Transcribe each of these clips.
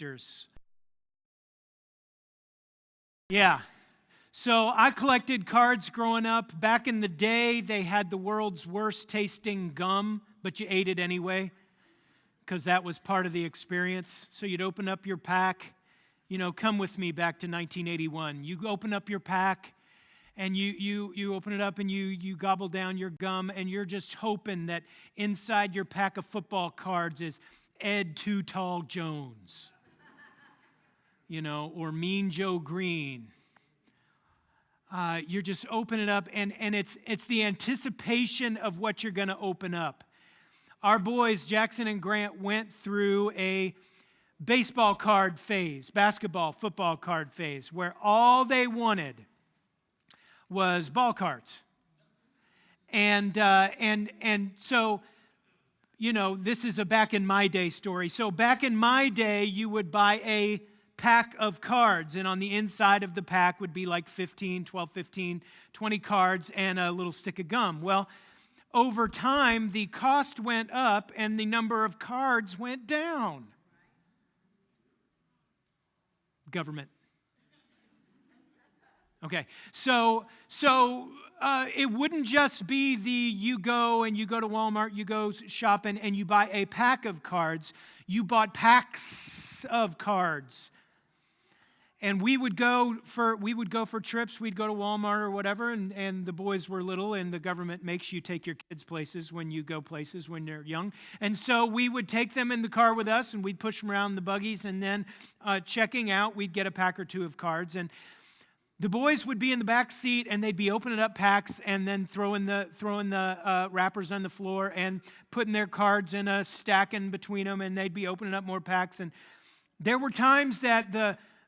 collectors. Yeah. So I collected cards growing up. Back in the day, they had the world's worst tasting gum, but you ate it anyway because that was part of the experience. So you'd open up your pack. Come with me back to 1981. You open up your pack, and you open it up, and you gobble down your gum, and you're just hoping that inside your pack of football cards is Ed Too Tall Jones, or Mean Joe Green. You're just opening it up, and it's the anticipation of what you're going to open up. Our boys, Jackson and Grant, went through a baseball card phase, basketball, football card phase, where all they wanted was ball cards. And so, this is a back in my day story. So back in my day, you would buy a pack of cards, and on the inside of the pack would be like 12, 15, 20 cards and a little stick of gum. Well, over time, the cost went up and the number of cards went down. Government. Okay, so it wouldn't just be you go to Walmart, you go shopping, and you buy a pack of cards. You bought packs of cards. And we would go for trips. We'd go to Walmart or whatever, and the boys were little, and the government makes you take your kids places when you go places when they're young. And so we would take them in the car with us, and we'd push them around the buggies, and then checking out, we'd get a pack or two of cards. And the boys would be in the back seat, and they'd be opening up packs and then throwing the wrappers on the floor and putting their cards in a stack in between them, and they'd be opening up more packs. And there were times that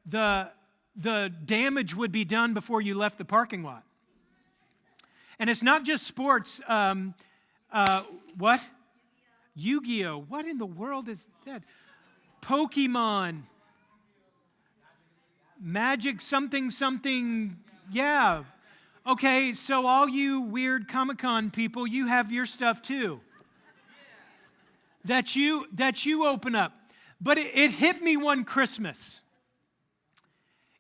the damage would be done before you left the parking lot. And it's not just sports. What? Yu-Gi-Oh! What in the world is that? Pokemon. Magic something. Yeah. Okay, so all you weird Comic-Con people, you have your stuff too. That you open up. But it hit me one Christmas.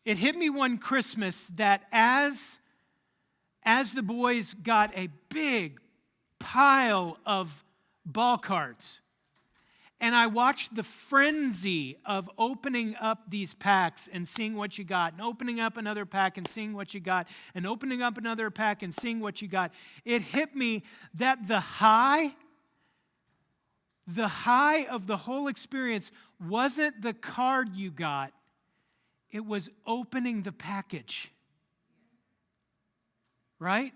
It hit me one Christmas that as the boys got a big pile of ball cards, and I watched the frenzy of opening up these packs and seeing what you got, and opening up another pack and seeing what you got, and opening up another pack and seeing what you got, it hit me that the high of the whole experience wasn't the card you got. It was opening the package, right?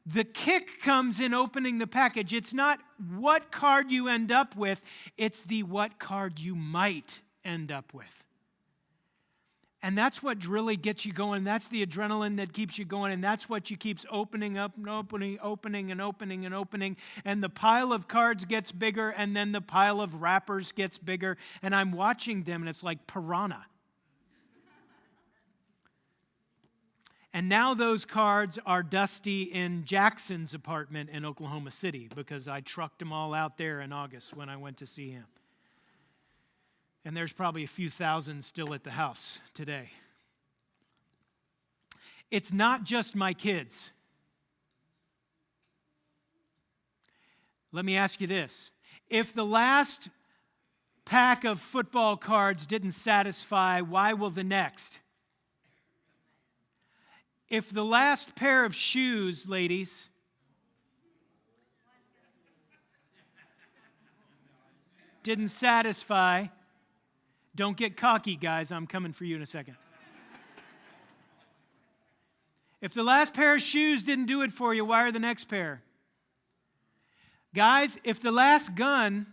The kick comes in opening the package. It's not what card you end up with. It's the what card you might end up with. And that's what really gets you going. That's the adrenaline that keeps you going. And that's what you keeps opening up and opening. And the pile of cards gets bigger, and then the pile of wrappers gets bigger. And I'm watching them, and it's like piranha. And now those cards are dusty in Jackson's apartment in Oklahoma City because I trucked them all out there in August when I went to see him. And there's probably a few thousand still at the house today. It's not just my kids. Let me ask you this. If the last pack of football cards didn't satisfy, why will the next? If the last pair of shoes, ladies, didn't satisfy, don't get cocky, guys. I'm coming for you in a second. If the last pair of shoes didn't do it for you, why are the next pair? Guys, if the last gun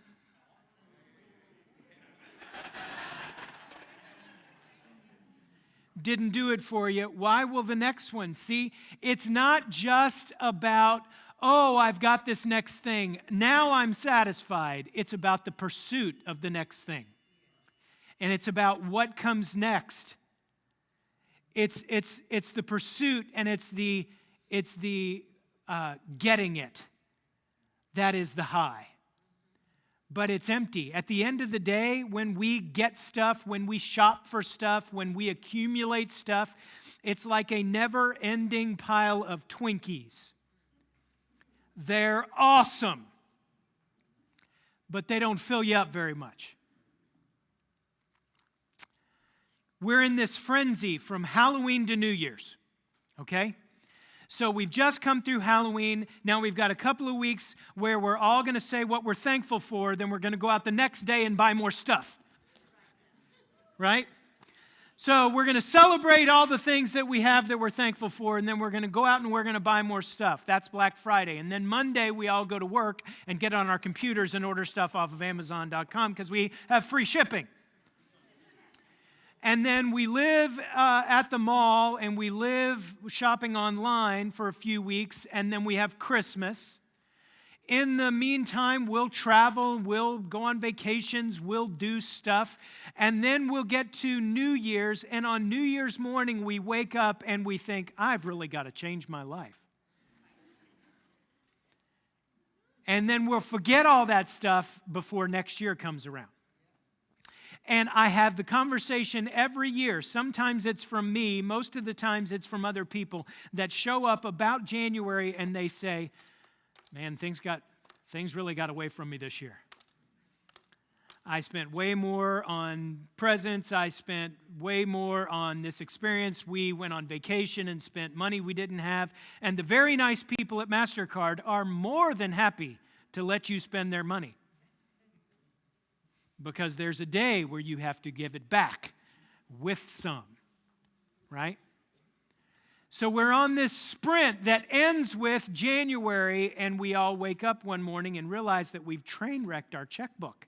didn't do it for you, why will the next one? See, it's not just about, oh, I've got this next thing. Now I'm satisfied. It's about the pursuit of the next thing. And it's about what comes next. It's the pursuit, and it's the getting it. That is the high. but it's empty. At the end of the day, when we get stuff, when we shop for stuff, when we accumulate stuff, it's like a never-ending pile of Twinkies. They're awesome, but they don't fill you up very much. We're in this frenzy from Halloween to New Year's, okay? So we've just come through Halloween. Now we've got a couple of weeks where we're all going to say what we're thankful for. Then we're going to go out the next day and buy more stuff. Right? So we're going to celebrate all the things that we have that we're thankful for. And then we're going to go out and we're going to buy more stuff. That's Black Friday. And then Monday we all go to work and get on our computers and order stuff off of Amazon.com because we have free shipping. And then we live at the mall and we live shopping online for a few weeks, and then we have Christmas. In the meantime, we'll travel, we'll go on vacations, we'll do stuff, and then we'll get to New Year's, and on New Year's morning we wake up and we think, I've really got to change my life. And then we'll forget all that stuff before next year comes around. And I have the conversation every year. Sometimes it's from me. Most of the times it's from other people that show up about January and they say, man, things really got away from me this year. I spent way more on presents. I spent way more on this experience. We went on vacation and spent money we didn't have. And the very nice people at MasterCard are more than happy to let you spend their money. Because there's a day where you have to give it back with some, right? So we're on this sprint that ends with January, and we all wake up one morning and realize that we've train wrecked our checkbook.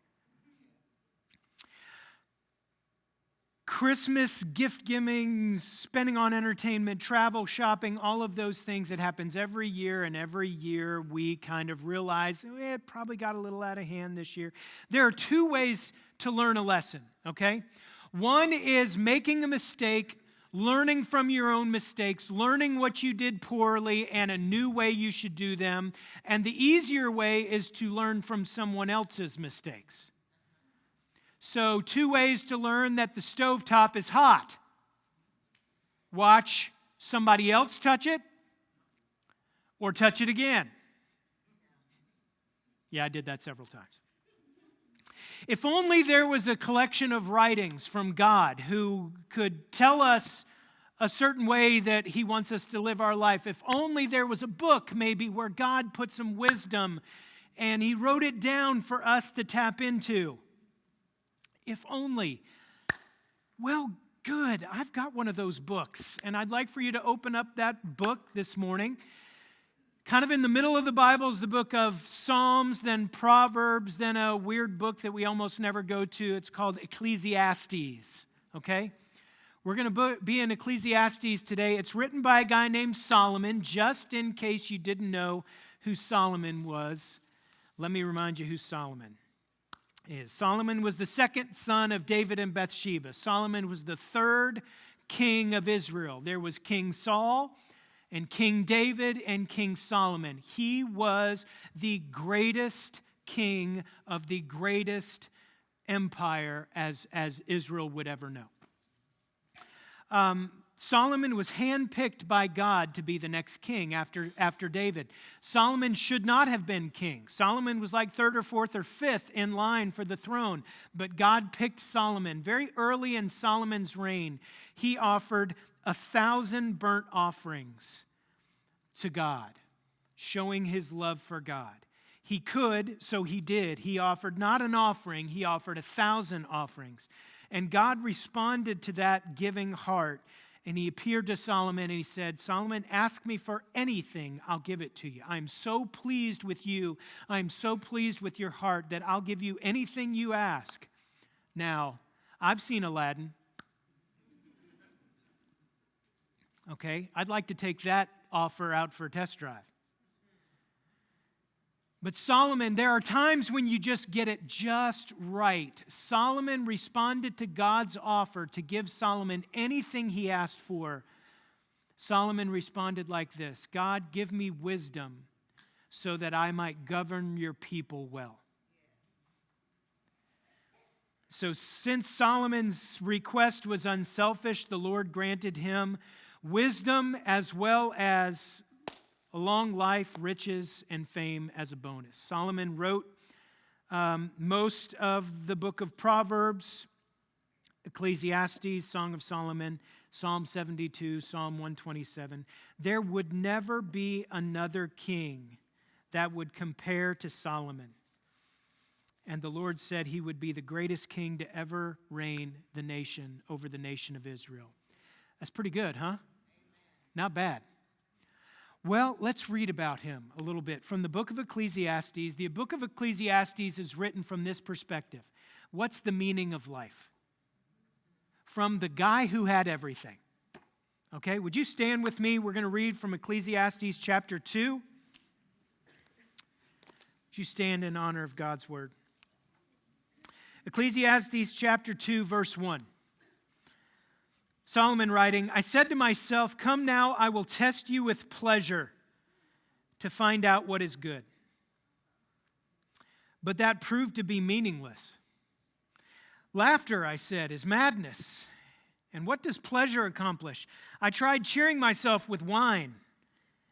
Christmas, gift giving, spending on entertainment, travel, shopping, all of those things, it happens every year, and every year we kind of realize it probably got a little out of hand this year. There are two ways to learn a lesson, okay? One is making a mistake, learning from your own mistakes, learning what you did poorly and a new way you should do them. And the easier way is to learn from someone else's mistakes. So 2 ways to learn that the stovetop is hot. Watch somebody else touch it or touch it again. Yeah, I did that several times. If only there was a collection of writings from God who could tell us a certain way that He wants us to live our life. If only there was a book maybe where God put some wisdom and He wrote it down for us to tap into. If only. Well, good. I've got one of those books, and I'd like for you to open up that book this morning. Kind of in the middle of the Bible is the book of Psalms, then Proverbs, then a weird book that we almost never go to. It's called Ecclesiastes, okay? We're going to be in Ecclesiastes today. It's written by a guy named Solomon. Just in case you didn't know who Solomon was, let me remind you who Solomon is. Solomon was the second son of David and Bathsheba. Solomon was the third king of Israel. There was King Saul and King David and King Solomon. He was the greatest king of the greatest empire as Israel would ever know. Solomon was handpicked by God to be the next king after David. Solomon should not have been king. Solomon was like third or fourth or fifth in line for the throne, but God picked Solomon. Very early in Solomon's reign, he offered 1,000 burnt offerings to God, showing his love for God. He could, so he did. He offered not an offering, he offered 1,000 offerings. And God responded to that giving heart. And He appeared to Solomon and He said, Solomon, ask me for anything, I'll give it to you. I'm so pleased with you. I'm so pleased with your heart that I'll give you anything you ask. Now, I've seen Aladdin. Okay, I'd like to take that offer out for a test drive. But Solomon, there are times when you just get it just right. Solomon responded to God's offer to give Solomon anything he asked for. Solomon responded like this: God, give me wisdom so that I might govern your people well. So since Solomon's request was unselfish, the Lord granted him wisdom as well as a long life, riches, and fame as a bonus. Solomon wrote most of the book of Proverbs, Ecclesiastes, Song of Solomon, Psalm 72, Psalm 127. There would never be another king that would compare to Solomon. And the Lord said he would be the greatest king to ever reign over the nation of Israel. That's pretty good, huh? Not bad. Well, let's read about him a little bit from the book of Ecclesiastes. The book of Ecclesiastes is written from this perspective. What's the meaning of life? From the guy who had everything. Okay, would you stand with me? We're going to read from Ecclesiastes chapter 2. Would you stand in honor of God's word? Ecclesiastes chapter 2, verse 1. Solomon writing, I said to myself, come now, I will test you with pleasure to find out what is good. But that proved to be meaningless. Laughter, I said, is madness. And what does pleasure accomplish? I tried cheering myself with wine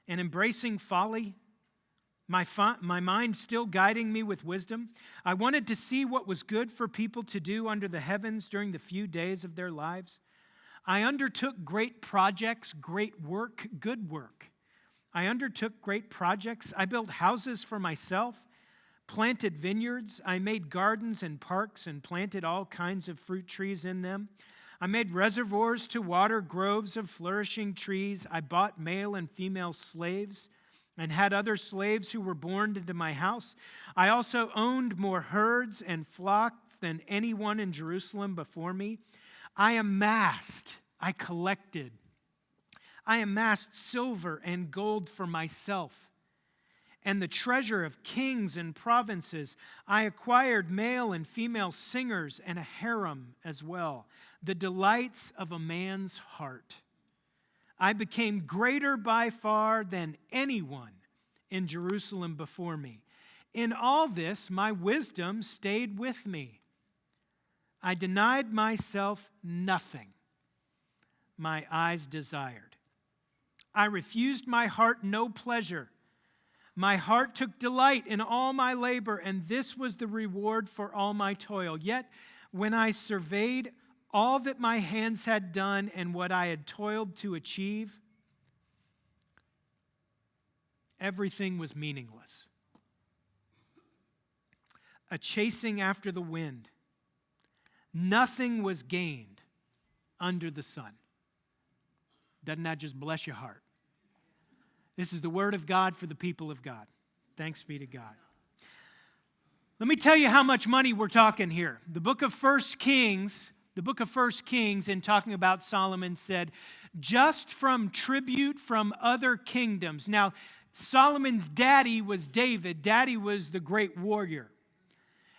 and embracing folly, my mind still guiding me with wisdom. I wanted to see what was good for people to do under the heavens during the few days of their lives. I undertook great projects, great work, good work. I undertook great projects. I built houses for myself, planted vineyards. I made gardens and parks and planted all kinds of fruit trees in them. I made reservoirs to water groves of flourishing trees. I bought male and female slaves and had other slaves who were born into my house. I also owned more herds and flocks than anyone in Jerusalem before me. I amassed silver and gold for myself, and the treasure of kings and provinces. I acquired male and female singers and a harem as well, the delights of a man's heart. I became greater by far than anyone in Jerusalem before me. In all this, my wisdom stayed with me. I denied myself nothing my eyes desired. I refused my heart no pleasure. My heart took delight in all my labor, and this was the reward for all my toil. Yet, when I surveyed all that my hands had done and what I had toiled to achieve, everything was meaningless. A chasing after the wind. Nothing was gained under the sun. Doesn't that just bless your heart? This is the word of God for the people of God. Thanks be to God. Let me tell you how much money we're talking here. The book of 1 Kings, in talking about Solomon, said, just from tribute from other kingdoms. Now, Solomon's daddy was David. Daddy was the great warrior.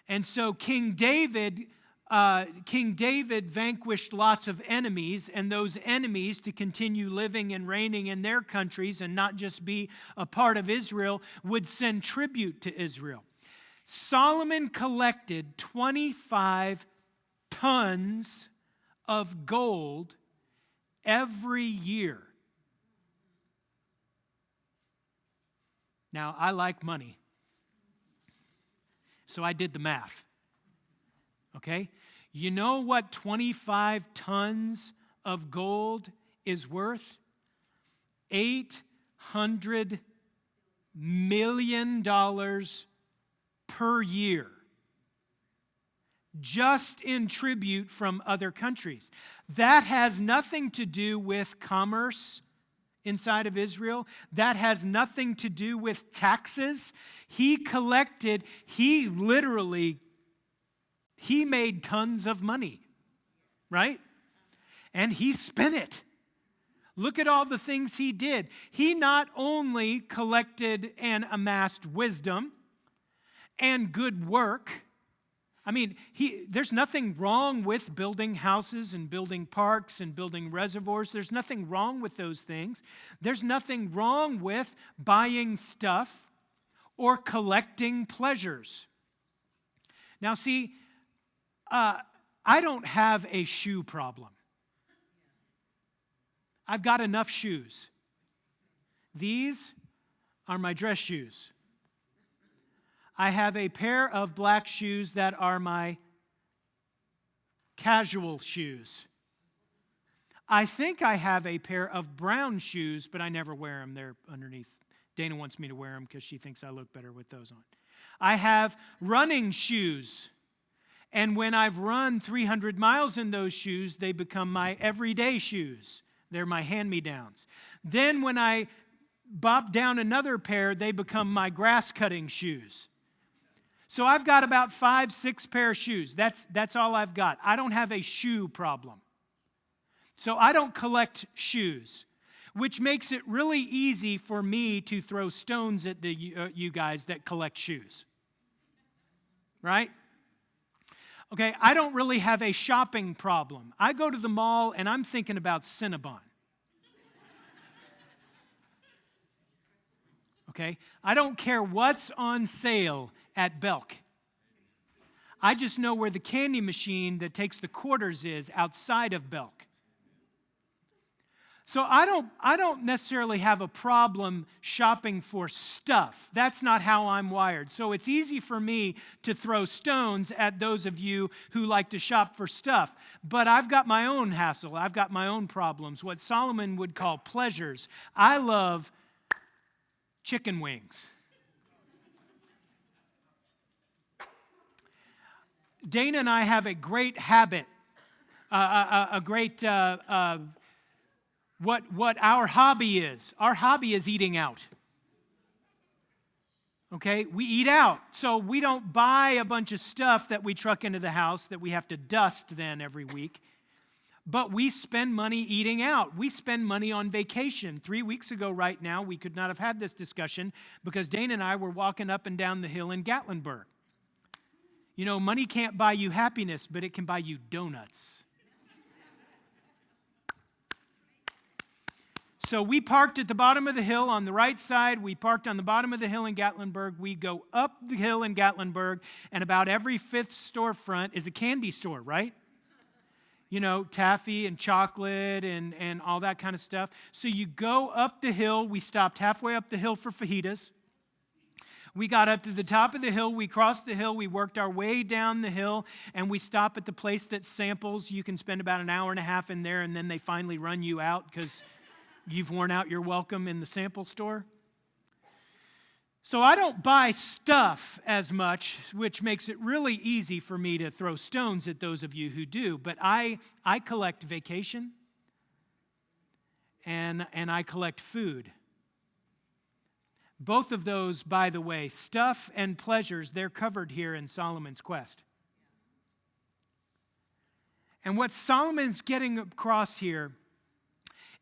And so King David vanquished lots of enemies, and those enemies, to continue living and reigning in their countries and not just be a part of Israel, would send tribute to Israel. Solomon collected 25 tons of gold every year. Now, I like money, so I did the math. Okay? You know what 25 tons of gold is worth? $800 million per year, just in tribute from other countries. That has nothing to do with commerce inside of Israel. That has nothing to do with taxes. He made tons of money, right? And he spent it. Look at all the things he did. He not only collected and amassed wisdom and good work. I mean, there's nothing wrong with building houses and building parks and building reservoirs. There's nothing wrong with those things. There's nothing wrong with buying stuff or collecting pleasures. Now see, I don't have a shoe problem. I've got enough shoes. These are my dress shoes. I have a pair of black shoes that are my casual shoes. I think I have a pair of brown shoes, but I never wear them. They're underneath. Dana wants me to wear them because she thinks I look better with those on. I have running shoes. And when I've run 300 miles in those shoes, they become my everyday shoes. They're my hand-me-downs. Then when I bop down another pair, they become my grass-cutting shoes. So I've got about 5, 6 pair of shoes. That's all I've got. I don't have a shoe problem. So I don't collect shoes, which makes it really easy for me to throw stones at you guys that collect shoes. Right? Okay, I don't really have a shopping problem. I go to the mall and I'm thinking about Cinnabon. Okay, I don't care what's on sale at Belk. I just know where the candy machine that takes the quarters is outside of Belk. So I don't necessarily have a problem shopping for stuff. That's not how I'm wired. So it's easy for me to throw stones at those of you who like to shop for stuff. But I've got my own hassle. I've got my own problems, what Solomon would call pleasures. I love chicken wings. Dana and I have a great habit, what our hobby is. Our hobby is eating out. Okay? We eat out. So we don't buy a bunch of stuff that we truck into the house that we have to dust then every week. But we spend money eating out. We spend money on vacation. 3 weeks ago right now, we could not have had this discussion because Dana and I were walking up and down the hill in Gatlinburg. You know, money can't buy you happiness, but it can buy you donuts. So we parked at the bottom of the hill on the right side. We parked on the bottom of the hill in Gatlinburg. We go up the hill in Gatlinburg, and about every 5th storefront is a candy store, right? You know, taffy and chocolate and all that kind of stuff. So you go up the hill. We stopped halfway up the hill for fajitas. We got up to the top of the hill. We crossed the hill. We worked our way down the hill, and we stop at the place that samples. You can spend about an hour and a half in there, and then they finally run you out because you've worn out your welcome in the sample store. So I don't buy stuff as much, which makes it really easy for me to throw stones at those of you who do. But I collect vacation, and I collect food. Both of those, by the way, stuff and pleasures, they're covered here in Solomon's Quest. And what Solomon's getting across here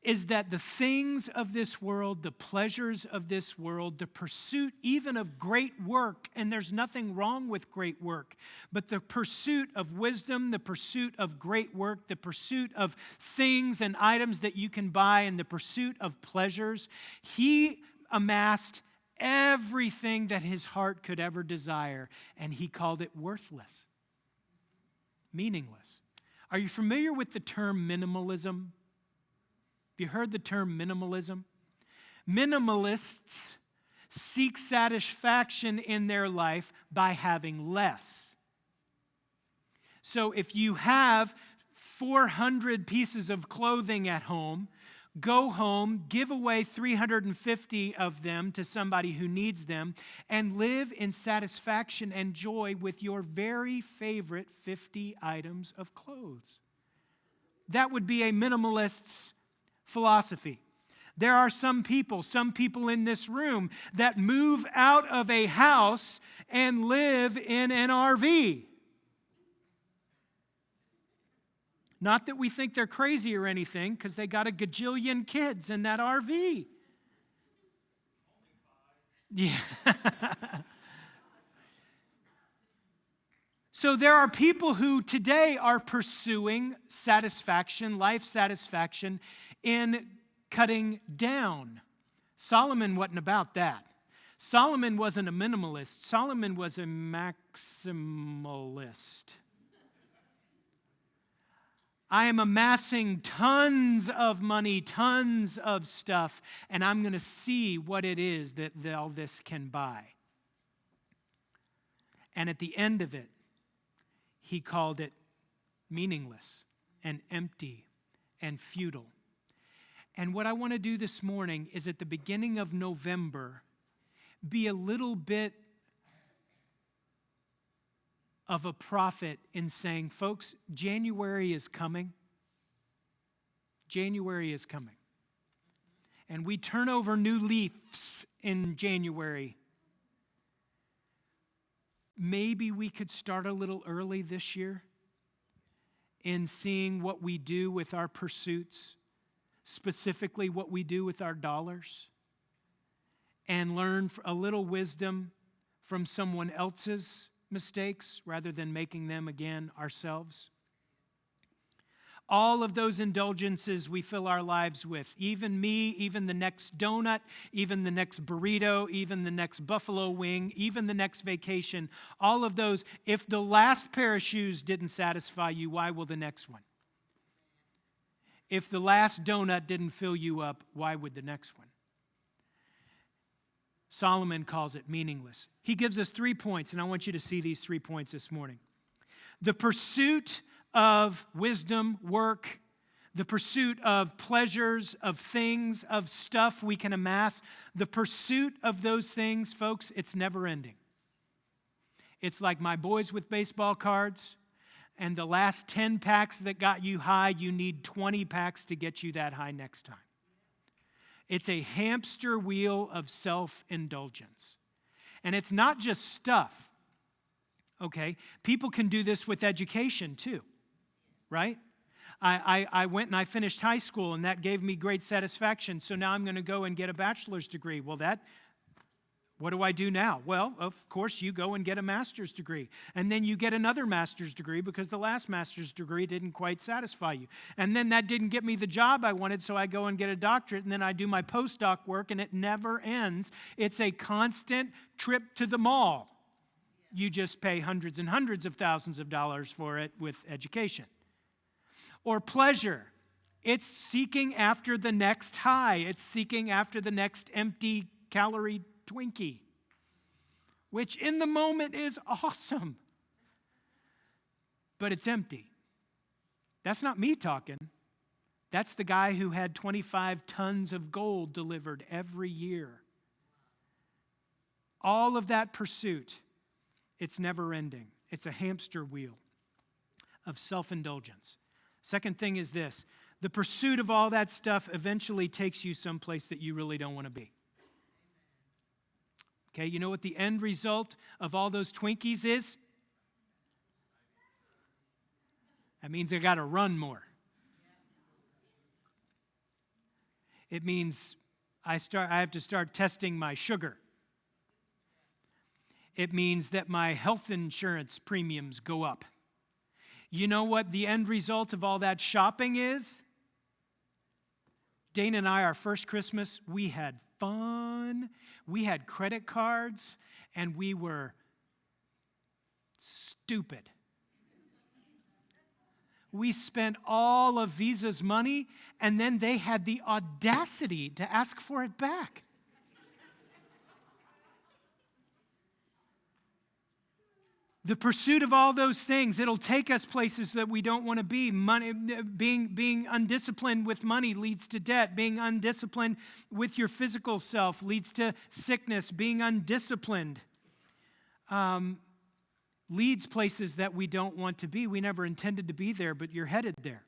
is that the things of this world, the pleasures of this world, the pursuit even of great work, and there's nothing wrong with great work, but the pursuit of wisdom, the pursuit of great work, the pursuit of things and items that you can buy, and the pursuit of pleasures, he amassed everything that his heart could ever desire, and he called it worthless, meaningless. Are you familiar with the term minimalism? Have you heard the term minimalism? Minimalists seek satisfaction in their life by having less. So if you have 400 pieces of clothing at home, go home, give away 350 of them to somebody who needs them, and live in satisfaction and joy with your very favorite 50 items of clothes. That would be a minimalist's philosophy. There are some people in this room that move out of a house and live in an RV. Not that we think they're crazy or anything, because they got a gajillion kids in that RV. Yeah. So there are people who today are pursuing satisfaction, life satisfaction, in cutting down. Solomon wasn't about that. Solomon wasn't a minimalist. Solomon was a maximalist. I am amassing tons of money, tons of stuff, and I'm going to see what it is that all this can buy. And at the end of it, he called it meaningless and empty and futile. And what I want to do this morning is at the beginning of November, be a little bit of a prophet in saying, folks, January is coming. January is coming. And we turn over new leaves in January. Maybe we could start a little early this year in seeing what we do with our pursuits, specifically what we do with our dollars, and learn a little wisdom from someone else's mistakes rather than making them again ourselves. All of those indulgences we fill our lives with, even me, even the next donut, even the next burrito, even the next buffalo wing, even the next vacation, all of those, if the last pair of shoes didn't satisfy you, why will the next one? If the last donut didn't fill you up, why would the next one? Solomon calls it meaningless. He gives us 3 points, and I want you to see these 3 points this morning. The pursuit of wisdom, work, the pursuit of pleasures, of things, of stuff we can amass, the pursuit of those things, folks, it's never ending. It's like my boys with baseball cards, and the last 10 packs that got you high, you need 20 packs to get you that high next time. It's a hamster wheel of self-indulgence. And it's not just stuff, okay? People can do this with education too, right? I went and I finished high school, and that gave me great satisfaction, so now I'm going to go and get a bachelor's degree. Well, what do I do now? Well, of course, you go and get a master's degree. And then you get another master's degree because the last master's degree didn't quite satisfy you. And then that didn't get me the job I wanted, so I go and get a doctorate, and then I do my postdoc work, and it never ends. It's a constant trip to the mall. You just pay hundreds and hundreds of thousands of dollars for it with education. Or pleasure. It's seeking after the next high. It's seeking after the next empty calorie Twinkie, which in the moment is awesome, but it's empty. That's not me talking. That's the guy who had 25 tons of gold delivered every year. All of that pursuit, it's never ending. It's a hamster wheel of self-indulgence. Second thing is this: the pursuit of all that stuff eventually takes you someplace that you really don't want to be. Okay, you know what the end result of all those Twinkies is? That means I got to run more. It means I have to start testing my sugar. It means that my health insurance premiums go up. You know what the end result of all that shopping is? Dana and I, our first Christmas, we had fun. We had credit cards, and we were stupid. We spent all of Visa's money, and then they had the audacity to ask for it back. The pursuit of all those things, it'll take us places that we don't want to be. Money, being undisciplined with money leads to debt. Being undisciplined with your physical self leads to sickness. Being undisciplined leads places that we don't want to be. We never intended to be there, but you're headed there.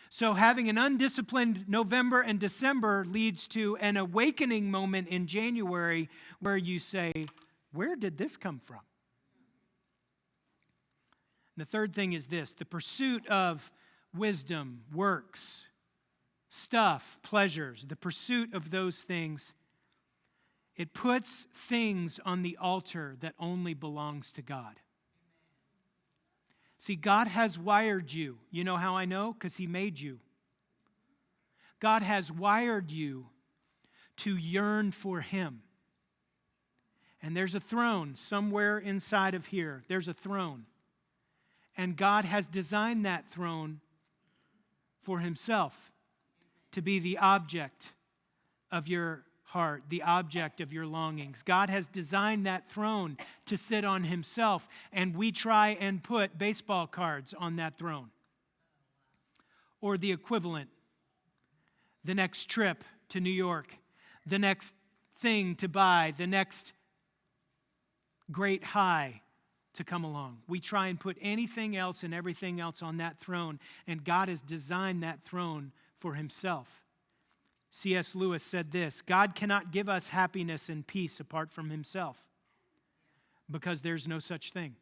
So having an undisciplined November and December leads to an awakening moment in January where you say, where did this come from? And the third thing is this: the pursuit of wisdom, works, stuff, pleasures, the pursuit of those things, it puts things on the altar that only belongs to God. See, God has wired you. You know how I know? Because He made you. God has wired you to yearn for Him. And there's a throne somewhere inside of here. There's a throne. And God has designed that throne for himself, to be the object of your heart, the object of your longings. God has designed that throne to sit on himself, and we try and put baseball cards on that throne. Or the equivalent, the next trip to New York, the next thing to buy, the next great high to come along. We try and put anything else and everything else on that throne, and God has designed that throne for himself. C.S. Lewis said this: God cannot give us happiness and peace apart from himself, because there's no such thing.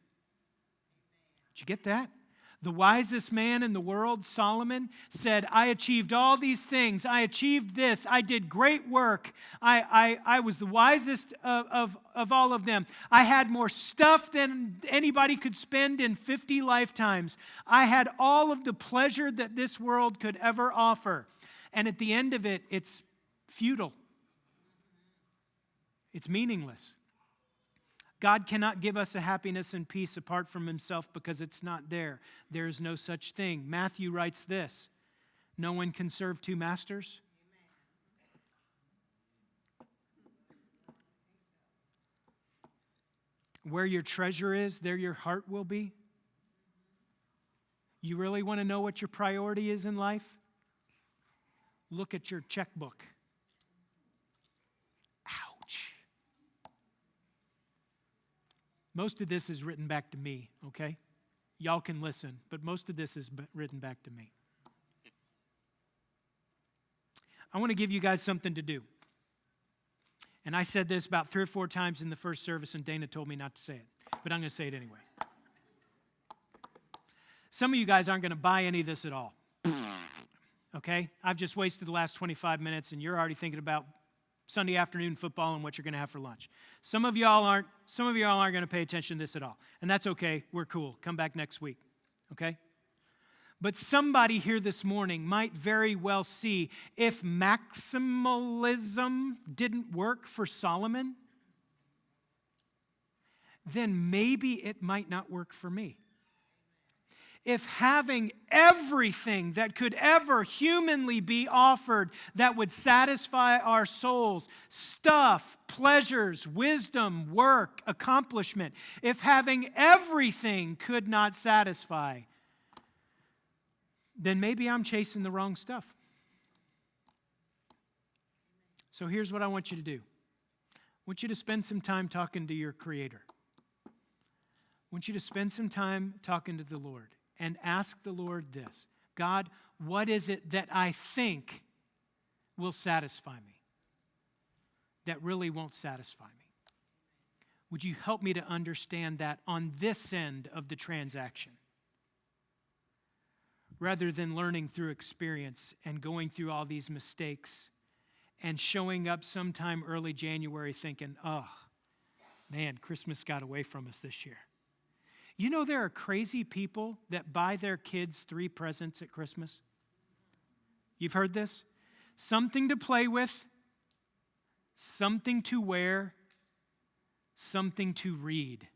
Did you get that? The wisest man in the world, Solomon, said, I achieved all these things. I achieved this. I did great work. I was the wisest of all of them. I had more stuff than anybody could spend in 50 lifetimes. I had all of the pleasure that this world could ever offer. And at the end of it, it's futile. It's meaningless. God cannot give us a happiness and peace apart from himself because it's not there. There is no such thing. Matthew writes this: no one can serve two masters. Where your treasure is, there your heart will be. You really want to know what your priority is in life? Look at your checkbook. Ouch. Most of this is written back to me, okay? Y'all can listen, but most of this is written back to me. I want to give you guys something to do. And I said this about 3 or 4 times in the first service, and Dana told me not to say it, but I'm going to say it anyway. Some of you guys aren't going to buy any of this at all. Okay? I've just wasted the last 25 minutes, and you're already thinking about Sunday afternoon football and what you're going to have for lunch. Some of y'all aren't going to pay attention to this at all. And that's okay. We're cool. Come back next week. Okay? But somebody here this morning might very well see, if maximalism didn't work for Solomon, then maybe it might not work for me. If having everything that could ever humanly be offered that would satisfy our souls, stuff, pleasures, wisdom, work, accomplishment, if having everything could not satisfy, then maybe I'm chasing the wrong stuff. So here's what I want you to do. I want you to spend some time talking to your Creator. I want you to spend some time talking to the Lord. And ask the Lord this: God, what is it that I think will satisfy me that really won't satisfy me? Would you help me to understand that on this end of the transaction, rather than learning through experience and going through all these mistakes and showing up sometime early January thinking, oh, man, Christmas got away from us this year. You know, there are crazy people that buy their kids 3 presents at Christmas. You've heard this? Something to play with, something to wear, something to read.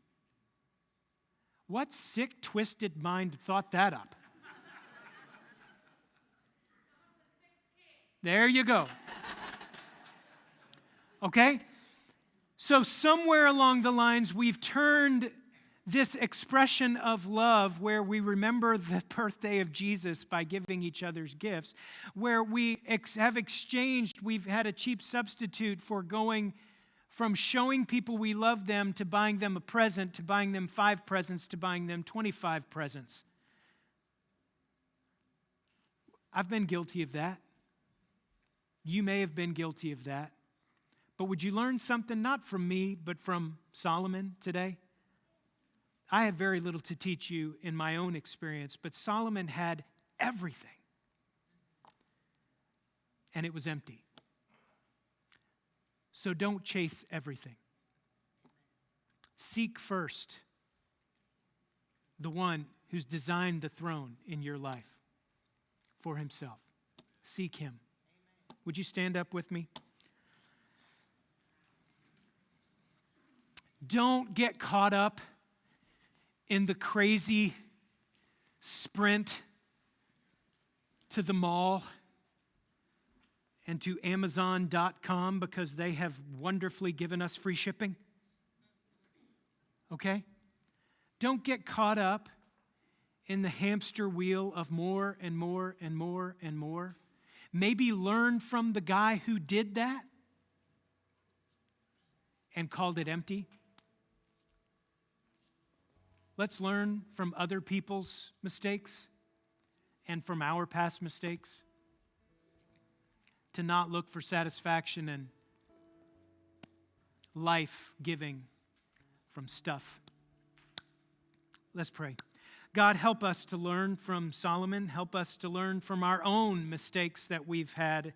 What sick, twisted mind thought that up? There you go. Okay? So somewhere along the lines, we've turned this expression of love, where we remember the birthday of Jesus by giving each other's gifts, where we have exchanged, we've had a cheap substitute for going from showing people we love them to buying them a present, to buying them 5 presents, to buying them 25 presents. I've been guilty of that. You may have been guilty of that. But would you learn something, not from me, but from Solomon today? I have very little to teach you in my own experience, but Solomon had everything, and it was empty. So don't chase everything. Seek first the one who's designed the throne in your life for himself. Seek him. Would you stand up with me? Don't get caught up in the crazy sprint to the mall and to Amazon.com because they have wonderfully given us free shipping. Okay? Don't get caught up in the hamster wheel of more and more and more and more. Maybe learn from the guy who did that and called it empty. Let's learn from other people's mistakes and from our past mistakes to not look for satisfaction and life giving from stuff. Let's pray. God, help us to learn from Solomon. Help us to learn from our own mistakes that we've had